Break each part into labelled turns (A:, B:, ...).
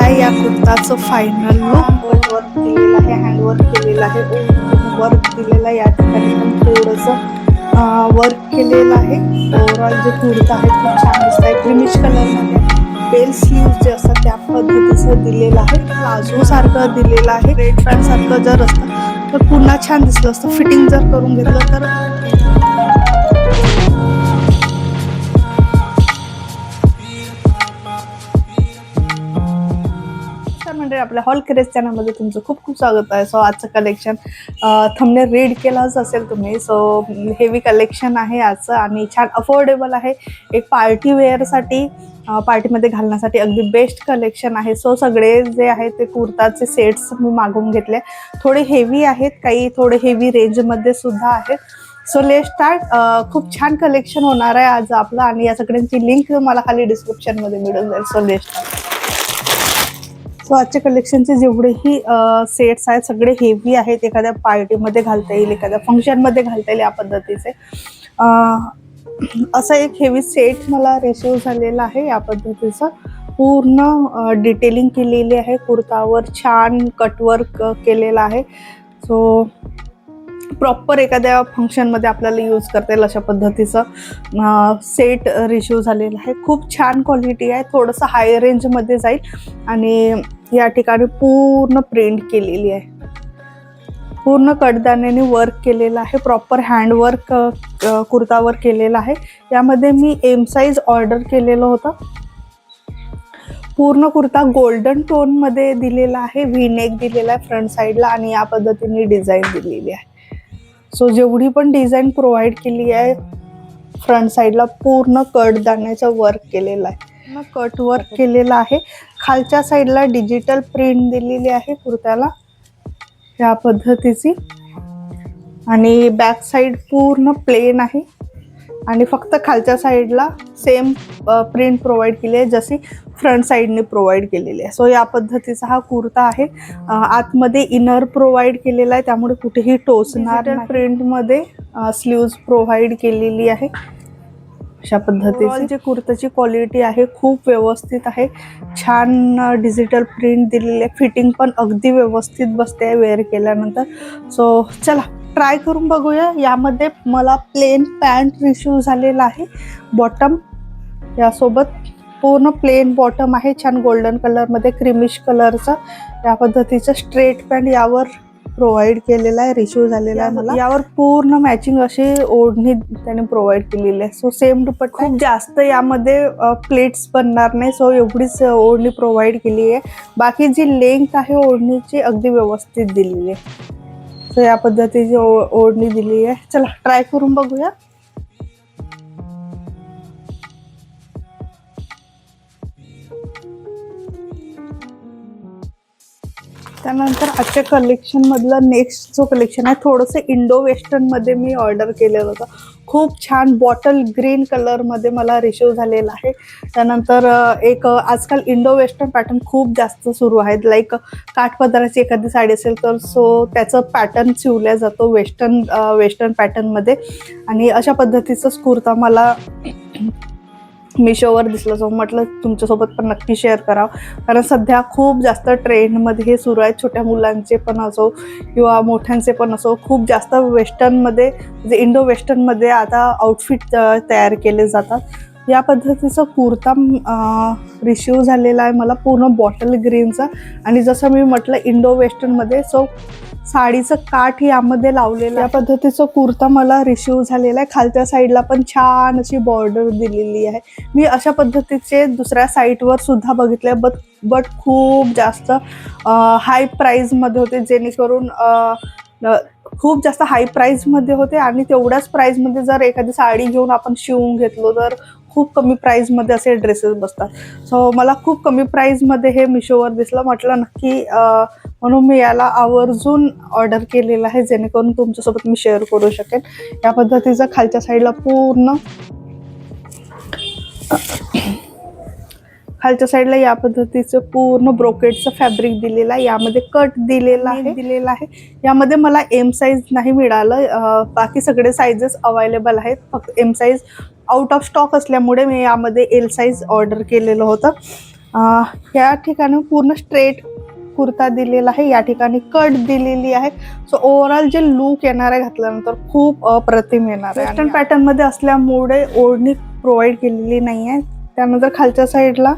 A: आहे या कुर्ताचं final look. Work केलेलं आहे, हँडवर्क केलेलं आहे, वर्क दिलेलं आहे. या ठिकाणी पण थोडंसं वर्क केलेलं आहे. ओव्हरऑल जे कुर्ता आहे खूप छान दिसत आहे. क्रीमिश कलरमध्ये बेल स्लीव जे असतात त्या पद्धतीचं दिलेलं आहे. प्लाझो सारखं दिलेलं आहे. रेड पॅन्ट सारखं जर असतं तर पुन्हा छान दिसलं असतं. फिटिंग जर करून घेतलं तर म्हणजे आपल्या हॉल क्रेज चॅनलमध्ये तुमचं खूप खूप स्वागत आहे. सो आजचं कलेक्शन थंबनेल रीड केलाच असेल तुम्ही. सो हेवी कलेक्शन आहे आजचं आणि छान अफोर्डेबल आहे. एक पार्टी वेअरसाठी पार्टीमध्ये घालण्यासाठी अगदी बेस्ट कलेक्शन आहे. सो सगळे जे आहेत ते कुर्ताचे सेट्स मी मागवून घेतले. थोडे हेवी आहेत, काही थोडे हेवी रेंजमध्ये सुद्धा आहेत. So let's start. खूप छान कलेक्शन होणार आहे आज आपलं आणि या सगळ्यांची लिंक मला खाली डिस्क्रिप्शनमध्ये मिळून जाईल. So let's start. सो आजच्या कलेक्शनचे जेवढेही सेट्स आहेत सगळे हेवी आहेत. एखाद्या पार्टीमध्ये घालता येईल, एखाद्या फंक्शनमध्ये घालता येईल या पद्धतीचे. असा एक हेवी सेट मला रिसीव झालेला आहे या पद्धतीचं. पूर्ण डिटेलिंग केलेली आहे. कुर्तावर छान कटवर्क केलेला आहे. सो प्रॉपर एखाद्या फंक्शनमध्ये आपल्याला यूज करता येईल अशा पद्धतीचं सेट रिसीव झालेलं आहे. खूप छान क्वालिटी आहे. थोडंसं हाय रेंजमध्ये जाईल आणि या ठिकाणी पूर्ण प्रिंट केलेली आहे. पूर्ण कडदाण्याने वर्क केलेलं आहे. प्रॉपर हँडवर्क कुर्तावर केलेलं आहे. यामध्ये मी एम साईज ऑर्डर केलेलं होतं. पूर्ण कुर्ता गोल्डन टोनमध्ये दिलेला आहे. व्ही नेक दिलेला आहे फ्रंट साईडला आणि या पद्धतीने डिझाईन दिलेली आहे. सो जेवढी पण डिझाईन प्रोव्हाइड केली आहे फ्रंट साईडला पूर्ण कडदाण्याचं वर्क केलेलं आहे. पूर्ण कट वर्क केलेलं आहे. खालच्या साईडला डिजिटल प्रिंट दिलेली आहे कुर्त्याला या पद्धतीची आणि बॅक साईड पूर्ण प्लेन आहे आणि फक्त खालच्या साईडला सेम प्रिंट प्रोव्हाइड केली आहे जशी फ्रंट साईडने प्रोव्हाइड केलेली आहे. सो या पद्धतीचा हा कुर्ता आहे. आतमध्ये इनर प्रोव्हाइड केलेला आहे त्यामुळे कुठेही टोचणार नाही. प्रिंटमध्ये स्लीव्ज प्रोव्हाइड केलेली आहे अशा पद्धतीची. जे कुर्ताची क्वालिटी आहे खूप व्यवस्थित आहे. छान डिजिटल प्रिंट दिलेली आहे. फिटिंग पण अगदी व्यवस्थित बसते आहे वेअर केल्यानंतर. सो चला ट्राय करून बघूया. यामध्ये मला प्लेन पॅन्ट रिसीव झालेला आहे. बॉटम यासोबत पूर्ण प्लेन बॉटम आहे. छान गोल्डन कलरमध्ये क्रीमिश कलरचा या पद्धतीचं स्ट्रेट पॅन्ट यावर प्रोव्हाइड केलेला आहे. रिसीव झालेला आहे मला. यावर पूर्ण मॅचिंग अशी ओढणी त्याने प्रोव्हाइड केलेली आहे. सो सेम दुपट्टा. खूप जास्त यामध्ये प्लेट्स बनणार नाही. सो एवढीच ओढणी प्रोव्हाइड केली आहे. बाकी जी लेंथ आहे ओढणीची अगदी व्यवस्थित दिलेली आहे. सो या पद्धतीची ओढणी दिली आहे. चला ट्राय करून बघूया. त्यानंतर आजच्या कलेक्शनमधलं नेक्स्ट जो कलेक्शन आहे थोडंसं इंडो वेस्टर्नमध्ये मी ऑर्डर केलेलं होतं. खूप छान बॉटल ग्रीन कलरमध्ये मला रिसीव झालेला आहे. त्यानंतर एक आजकाल इंडो वेस्टर्न पॅटर्न खूप जास्त सुरू आहेत. लाईक काठपदराची एखादी साडी असेल तर सो त्याचं पॅटर्न शिवल्या जातो वेस्टर्न पॅटर्नमध्ये आणि अशा पद्धतीचाच कुर्ता मला मिशोवर दिसलं. सो म्हटलं तुमच्यासोबत पण नक्की शेअर करावं कारण सध्या खूप जास्त ट्रेंडमध्ये हे सुरू आहे. छोट्या मुलांचे पण असो किंवा मोठ्यांचे पण असो खूप जास्त वेस्टर्नमध्ये म्हणजे इंडो वेस्टर्नमध्ये आता आउटफिट तयार केले जातात. या पद्धतीचा कुर्ता रिसीव झालेला आहे मला पूर्ण बॉटल ग्रीनचा आणि जसं मी म्हटलं इंडो वेस्टर्नमध्ये. सो साडीचं काठ यामध्ये लावलेलं या पद्धतीचा कुर्ता मला रिसीव झालेला आहे. खालच्या साईडला पण छान अशी बॉर्डर दिलेली आहे. मी अशा पद्धतीचे दुसऱ्या साईटवर सुद्धा बघितले बट खूप जास्त हाय प्राईजमध्ये होते जेणेकरून खूप जास्त हाय प्राईजमध्ये होते आणि तेवढ्याच प्राईजमध्ये जर एखादी साडी घेऊन आपण शिवून घेतलो तर खूप कमी प्राईजमध्ये असे ड्रेसेस बसतात. सो मला खूप कमी प्राईजमध्ये हे मिशोवर दिसलं. म्हटलं नक्की म्हणून मी याला आवर्जून ऑर्डर केलेलं आहे जेणेकरून तुमच्यासोबत मी शेअर करू शकेन. या पद्धतीचं खालच्या साईडला पूर्ण खालच्या साईडला या पद्धतीचं पूर्ण ब्रोकेडचं फॅब्रिक दिलेलं आहे. यामध्ये कट दिलेला आहे. यामध्ये मला एम साईज नाही मिळालं. बाकी सगळे साईजेस अवेलेबल आहेत. फक्त M size out of stock असल्यामुळे मी यामध्ये एल साईज ऑर्डर केलेलं होतं. या ठिकाणी पूर्ण स्ट्रेट कुर्ता दिलेला आहे, या ठिकाणी कट दिलेली आहे. सो ओव्हरऑल जे लुक येणार आहे घातल्यानंतर खूप अप्रतिम येणार आहे. वेस्टर्न पॅटर्न मध्ये असल्यामुळे ओढणी प्रोव्हाइड केलेली नाही आहे. त्यानंतर खालच्या साईडला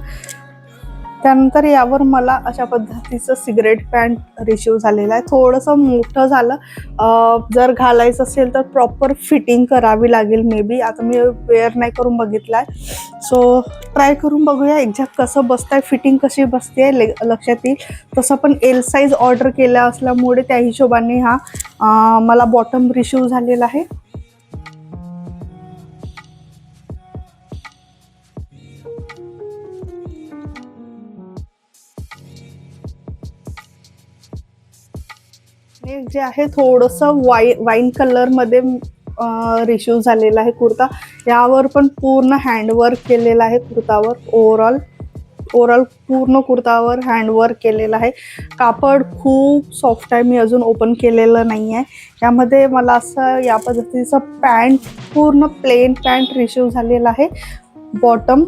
A: त्यानंतर यावर मला अशा पद्धतीचं सिगरेट पॅन्ट रिसीव झालेलं आहे. थोडंसं मोठं झालं, जर घालायचं असेल तर प्रॉपर फिटिंग करावी लागेल मे बी. आता मी वेअर नाही करून बघितलं आहे, सो ट्राय करून बघूया एक्झॅक्ट कसं बसतंय, फिटिंग कशी बसते लक्षात येईल. तसं पण एल साईज ऑर्डर केला असल्यामुळे त्या हिशोबाने हा मला बॉटम रिसीव झालेला आहे. हे जे आहे थोडंसं वाईन कलरमध्ये रिसीव झालेला आहे कुर्ता. यावर पण पूर्ण हँडवर्क केलेलं आहे कुर्तावर. ओव्हरऑल पूर्ण कुर्तावर हँडवर्क केलेलं आहे. कापड खूप सॉफ्ट आहे. मी अजून ओपन केलेलं नाही आहे. यामध्ये मला असं या पद्धतीचं पॅन्ट, पूर्ण प्लेन पॅन्ट रिसीव झालेलं आहे. बॉटम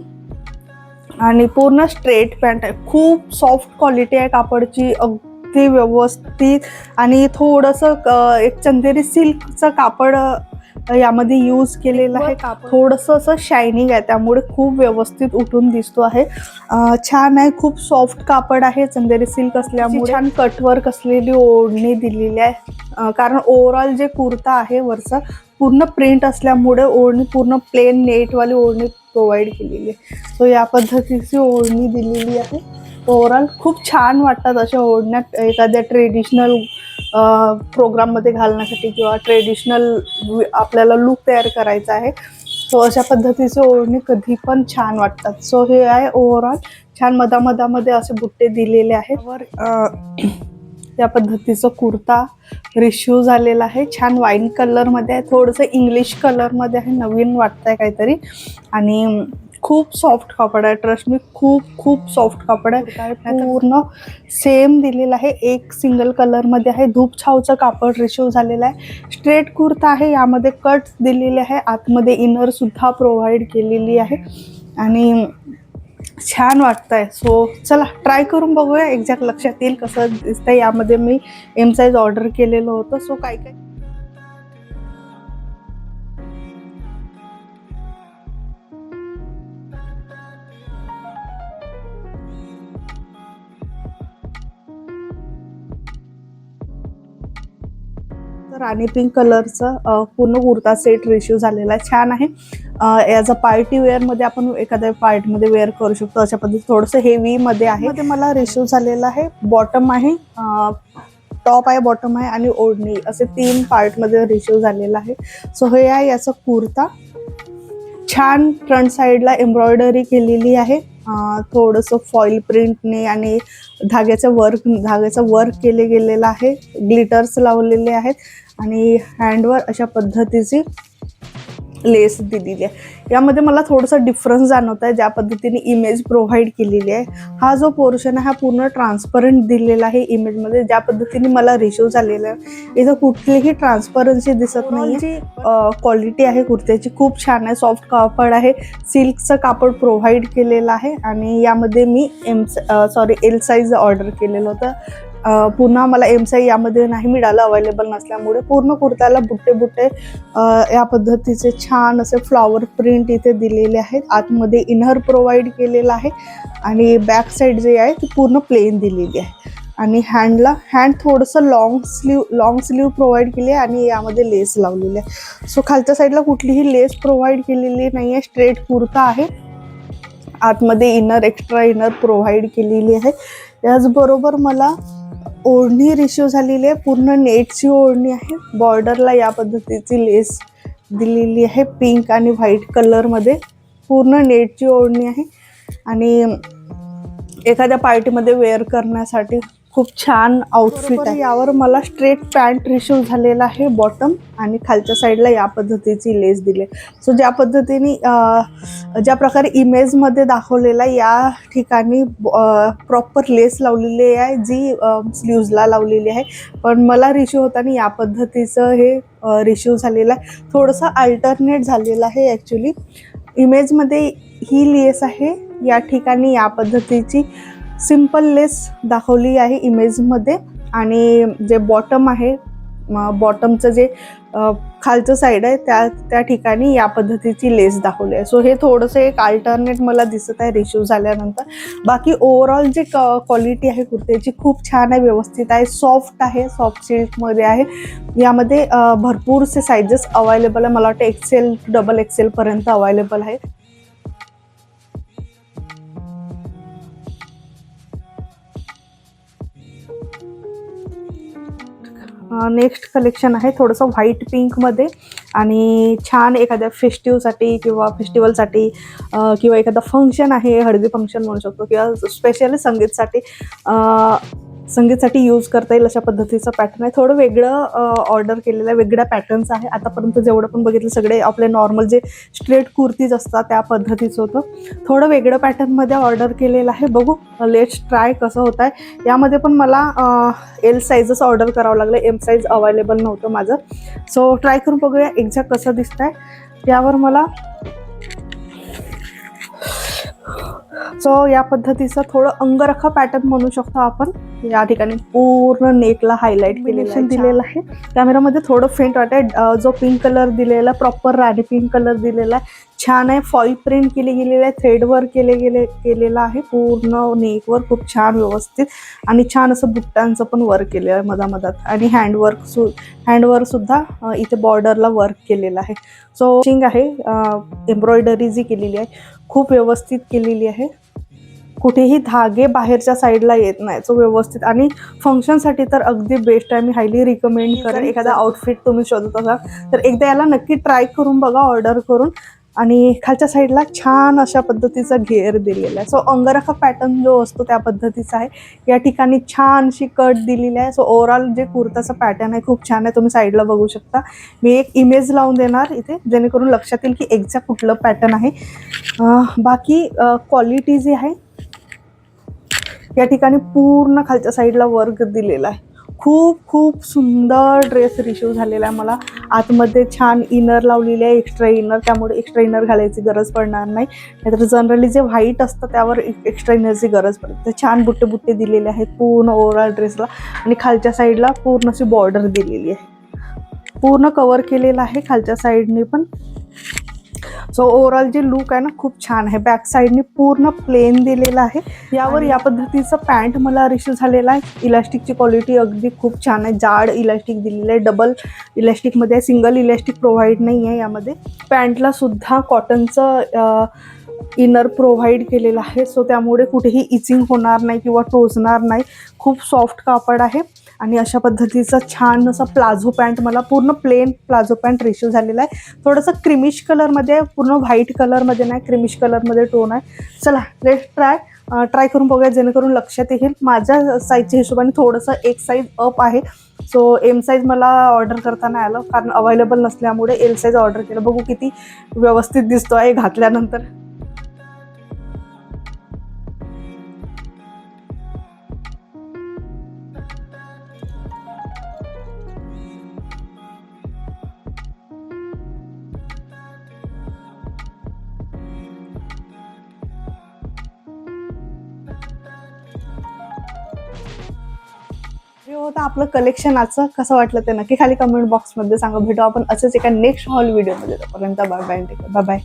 A: आणि पूर्ण स्ट्रेट पॅन्ट आहे. खूप सॉफ्ट क्वालिटी आहे कापडची, अगदी व्यवस्थित. आणि थोडंसं एक चंदेरी सिल्कचं कापड यामध्ये यूज केलेलं आहे. थोडंसं असं शायनिंग आहे, त्यामुळे खूप व्यवस्थित उठून दिसतो आहे. छान आहे, खूप सॉफ्ट कापड आहे. चंदेरी सिल्क असल्यामुळे छान कटवर्क असलेली ओढणी दिलेली आहे. कारण ओव्हरऑल जे कुर्ता आहे वरचा पूर्ण प्रिंट असल्यामुळे ओढणी पूर्ण प्लेन नेटवाली ओढणी प्रोव्हाइड केलेली आहे. सो या पद्धतीची ओढणी दिलेली आहे. ओव्हरऑल खूप छान वाटतात अशा ओढण्यात एखाद्या ट्रेडिशनल प्रोग्राममध्ये घालण्यासाठी किंवा ट्रेडिशनल आपल्याला लुक तयार करायचा आहे. सो अशा पद्धतीची ओढणी कधी पण छान वाटतात. सो हे आहे ओव्हरऑल. छान मधामध्ये असे बुट्टे दिलेले आहेत. या पद्धतीचं कुर्ता रिसीव झालेला आहे. छान वाईन कलरमध्ये आहे, थोडंसं इंग्लिश कलरमध्ये आहे. नवीन वाटतंय काहीतरी. आणि खूप सॉफ्ट कापड आहे. ट्रस्ट मी, खूप सॉफ्ट कापड आहे. पूर्ण सेम दिलेलं आहे, एक सिंगल कलरमध्ये आहे. धूप छावचं कापड रिसीव झालेलं आहे. स्ट्रेट कुर्ता आहे, यामध्ये कट दिलेले आहे. आतमध्ये इनर सुद्धा प्रोव्हाइड केलेली आहे आणि छान वाटतंय. सो चला ट्राय करून बघूया, एक्झॅक्ट लक्षात येईल कसं दिसतंय. यामध्ये मी एम साईज ऑर्डर केलेलं होतं. सो काय राणी पिंक कलरचं पूर्ण कुर्ता सेट रिसीव झालेला आहे. छान आहे. ॲज अ पार्टी वेअरमध्ये आपण एखाद्या पार्टीमध्ये वेअर करू शकतो. अशा पद्धती थोडंसं हेवीमध्ये आहे. ते मला रिसीव झालेलं आहे. बॉटम आहे, टॉप आहे, बॉटम आहे आणि ओढणी असे 3 पार्टमध्ये रिसीव झालेलं आहे. सो हे आहे याचा कुर्ता. छान फ्रंट साईडला एम्ब्रॉयडरी केलेली आहे. थोडंसं फॉईल प्रिंटने आणि धाग्याचं वर्क केले गेलेलं आहे. ग्लिटर्स लावलेले आहेत आणि हँडवर अशा पद्धतीची लेस दिलेली आहे. यामध्ये मला थोडंसं डिफरन्स जाणवत आहे, ज्या पद्धतीने इमेज प्रोव्हाइड केलेली आहे. हा जो पोर्शन आहे हा पूर्ण ट्रान्सपरंट दिलेला आहे इमेजमध्ये. ज्या पद्धतीने मला रिसीव झालेला आहे इथं कुठलीही ट्रान्सपरन्सी दिसत नाही. जी क्वालिटी आहे कुर्त्याची खूप छान आहे. सॉफ्ट कापड आहे, सिल्कचं कापड प्रोव्हाइड केलेलं आहे. आणि यामध्ये मी एल साईज ऑर्डर केलेलं होतं. पुन्हा मला एम साईज यामध्ये नाही मिळालं, अवेलेबल नसल्यामुळे. पूर्ण कुर्त्याला बुट्टे या पद्धतीचे छान असे फ्लॉवर प्रिंट इथे दिलेले आहेत. आतमध्ये इनर प्रोव्हाइड केलेला आहे आणि बॅक साईड जे आहे ती पूर्ण प्लेन दिलेली आहे. आणि हँड थोडंसं लॉंग स्लीव प्रोव्हाइड केली आहे आणि यामध्ये लेस लावलेली आहे. सो खालच्या साईडला कुठलीही लेस प्रोव्हाइड केलेली नाही आहे. स्ट्रेट कुर्ता आहे. आतमध्ये एक्स्ट्रा इनर प्रोव्हाइड केलेली आहे. याचबरोबर मला ओढणी रिसीव झालेली आहे. पूर्ण नेटची ओढणी आहे. बॉर्डरला या पद्धतीची लेस दिलेली आहे, पिंक आणि व्हाईट कलरमध्ये. पूर्ण नेटची ओढणी आहे आणि एखाद्या पार्टीमध्ये वेअर करण्यासाठी खूप छान आउटफिट आहे. यावर मला स्ट्रेट पॅन्ट रिसीव झालेला आहे बॉटम आणि खालच्या साईडला या पद्धतीची लेस दिली. सो ज्या पद्धतीने ज्या प्रकारे इमेजमध्ये दाखवलेला या ठिकाणी प्रॉपर लेस लावलेली आहे, जी स्लीव्जला लावलेली आहे. पण मला रिसीव होताना या पद्धतीचं हे रिसीव झालेलं आहे. थोडंसं अल्टरनेट झालेलं आहे ॲक्च्युली. इमेजमध्ये ही लेस आहे या ठिकाणी या पद्धतीची सिंपल लेस दाखवली आहे इमेजमध्ये आणि जे बॉटम आहे बॉटमचं जे खालचं साईड आहे त्या ठिकाणी या पद्धतीची लेस दाखवली आहे. सो हे थोडंसं एक अल्टरनेट मला दिसत आहे रिशू झाल्यानंतर. बाकी ओव्हरऑल जी क्वालिटी आहे कुर्तीची खूप छान आहे, व्यवस्थित आहे, सॉफ्ट आहे, सॉफ्ट सिल्कमध्ये आहे. यामध्ये भरपूरसे साईजेस अवेलेबल आहे. मला वाटतं XL to XXL पर्यंत अवेलेबल आहे. नेक्स्ट कलेक्शन आहे थोडंसं व्हाईट पिंकमध्ये आणि छान एखाद्या फेस्टिवसाठी किंवा फेस्टिवलसाठी किंवा एखादा फंक्शन आहे, हळदी फंक्शन म्हणू शकतो किंवा स्पेशली संगीतसाठी यूज करता येईल अशा पद्धतीचं पॅटर्न आहे. थोडं वेगळं ऑर्डर केलेलं आहे, वेगळ्या पॅटर्न्स आहे. आतापर्यंत जेवढं पण बघितलं सगळे आपले नॉर्मल जे स्ट्रेट कुर्तीज असतात त्या पद्धतीचं होतं. थोडं वेगळं पॅटर्नमध्ये ऑर्डर केलेलं आहे. बघू लेट्स ट्राय कसं होत आहे. यामध्ये पण मला L साईजच ऑर्डर करावं लागलं, M साईज अवेलेबल नव्हतं माझं. सो ट्राय करून बघूया एक्झॅक्ट कसं दिसत आहे. यावर मला या पद्धतीचं थोडं अंगरखा पॅटर्न म्हणू शकतो आपण. या ठिकाणी पूर्ण नेकला हायलाइट दिलेलं आहे. कॅमेरामध्ये थोडं फेंट वाटत. जो पिंक कलर दिलेला प्रॉपर राणी पिंक कलर दिलेला आहे, छान आहे. फॉईल प्रिंट केली गेलेली आहे, थ्रेडवर केलेलं आहे पूर्ण नेकवर, खूप छान व्यवस्थित आणि छान असं बुट्टांचं पण वर्क केलेलं आहे मधामधात आणि हँडवर्क सुद्धा इथे बॉर्डरला वर्क केलेलं आहे. सो फिनिशिंग आहे, एम्ब्रॉयडरी जी केलेली आहे खूप व्यवस्थित केलेली आहे. कुठेही धागे बाहेरच्या साईडला येत नाही. सो व्यवस्थित आणि फंक्शनसाठी तर अगदी बेस्ट आहे. मी हायली रिकमेंड करेन. एखादा आउटफिट तुम्ही शोधत असाल तर एकदा याला नक्की ट्राय करून बघा ऑर्डर करून. आणि खालच्या साईडला छान अशा पद्धतीचा घेर दिलेला आहे. सो अंगरखा पॅटर्न जो असतो त्या पद्धतीचा आहे. या ठिकाणी छान अशी कट दिलेली आहे. सो ओव्हरऑल जे कुर्ताचा पॅटर्न आहे खूप छान आहे. तुम्ही साईडला बघू शकता. मी एक इमेज लावून देणार इथे जेणेकरून लक्षात येईल की एक्झॅक्ट कुठलं पॅटर्न आहे. बाकी क्वालिटी जी आहे या ठिकाणी पूर्ण खालच्या साईडला वर्क दिलेला आहे. खूप सुंदर ड्रेस रिसीव झालेला आहे. मला आतमध्ये छान इनर लावलेली आहे, एक्स्ट्रा इनर, त्यामुळे एक्स्ट्रा इनर घालायची गरज पडणार नाही. नाहीतर जनरली जे व्हाईट असतं त्यावर एक्स्ट्रा इनरची गरज पडते. छान बुट्टे दिलेले आहेत पूर्ण ओव्हरऑल ड्रेसला आणि खालच्या साईडला पूर्ण अशी बॉर्डर दिलेली आहे. पूर्ण कव्हर केलेलं आहे खालच्या साईडने पण. सो ओव्हरऑल जे लुक आहे ना खूप छान आहे. बॅक साईडने पूर्ण प्लेन दिलेलं आहे. यावर या पद्धतीचं पॅन्ट मला रिसीव झालेला आहे. इलास्टिकची क्वालिटी अगदी खूप छान आहे. जाड इलास्टिक दिलेलं आहे, डबल इलास्टिकमध्ये आहे, सिंगल इलास्टिक प्रोव्हाइड नाही आहे यामध्ये. पॅन्टला सुद्धा कॉटनचं इनर प्रोव्हाइड केलेलं आहे. सो त्यामुळे कुठेही इचिंग होणार नाही किंवा टोचणार नाही. खूप सॉफ्ट कापड आहे आणि अशा पद्धतीचा छान असा प्लाझो पॅन्ट मला पूर्ण प्लेन प्लाझो पॅन्ट रिसीव झालेला आहे. थोडंसं क्रिमिश कलरमध्ये, पूर्ण व्हाईट कलरमध्ये नाही, क्रिमिश कलरमध्ये टोन आहे. चला लेट्स ट्राय करून बघूया जेणेकरून लक्षात येईल. माझ्या साईजच्या हिशोबाने थोडंसं एक साईज अप आहे. सो M साईज मला ऑर्डर करताना आलं कारण अवेलेबल नसल्यामुळे L साईज ऑर्डर केलं. बघू किती व्यवस्थित दिसतो आहे घातल्यानंतर. हे होतं आपलं कलेक्शन आजचं. कसं वाटलं ते नक्की खाली कमेंट बॉक्समध्ये सांगा. भेटू आपण असंच एका नेक्स्ट हॉल व्हिडिओमध्ये. तोपर्यंत बाय बाय.